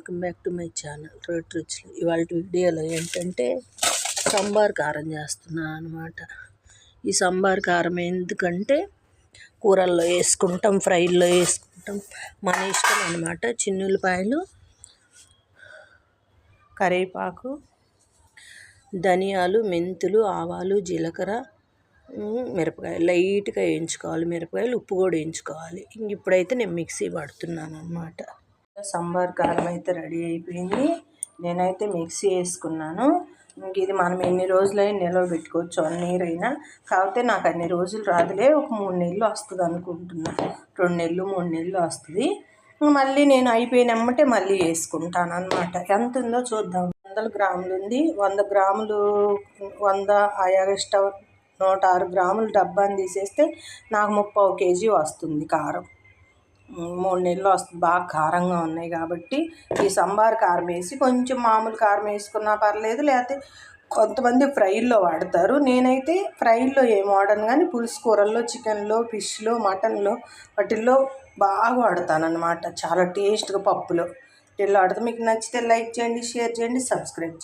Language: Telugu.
Welcome back to my channel road రుచులు. ఇవాళ వీడియోలో ఏంటంటే సాంబార్ కారం చేస్తున్నాను అనమాట. ఈ సాంబార్ కారం ఎందుకంటే కూరల్లో వేసుకుంటాం, ఫ్రైల్లో వేసుకుంటాం, మన ఇష్టం అనమాట. చిన్నులపాయలు, కరివేపాకు, ధనియాలు, మెంతులు, ఆవాలు, జీలకర్ర, మిరపకాయలు లైట్గా వేయించుకోవాలి. మిరపకాయలు, ఉప్పు కూడా వేయించుకోవాలి. ఇప్పుడైతే నేను మిక్సీ పడుతున్నాను అనమాట. సాంబార్ కారం అయితే రెడీ అయిపోయింది. నేనైతే మిక్సీ వేసుకున్నాను. ఇంక ఇది మనం ఎన్ని రోజులైనా నిల్వ పెట్టుకోవచ్చు, 1 year అయినా. కాకపోతే నాకు అన్ని రోజులు రాదులే, ఒక 3 నెలలు వస్తుంది అనుకుంటున్నా. 2 నెలలు 3 నెలలు వస్తుంది. మళ్ళీ నేను అయిపోయినమ్మటే మళ్ళీ వేసుకుంటాను అనమాట. ఎంత ఉందో చూద్దాం. 100 గ్రాములు ఉంది. 100 గ్రాములు 100 ఎక్స్ట్రా 106 గ్రాములు డబ్బాని తీసేస్తే నాకు 3/4 kg వస్తుంది కారం. 3 నెలలు వస్తుంది. బాగా కారంగా ఉన్నాయి కాబట్టి ఈ సాంబార్ కారం వేసి కొంచెం మామూలు కారం వేసుకున్నా పర్లేదు. లేకపోతే కొంతమంది ఫ్రైల్లో వాడతారు. నేనైతే ఫ్రైల్లో ఏం వాడను, కానీ పులుసు కూరల్లో, చికెన్లో, ఫిష్లో, మటన్లో వాటిల్లో బాగా వాడతాను అనమాట. చాలా టేస్ట్గా పప్పులో ఇలా వాడతాను. మీకు నచ్చితే లైక్ చేయండి, షేర్ చేయండి, సబ్స్క్రైబ్ చేయండి.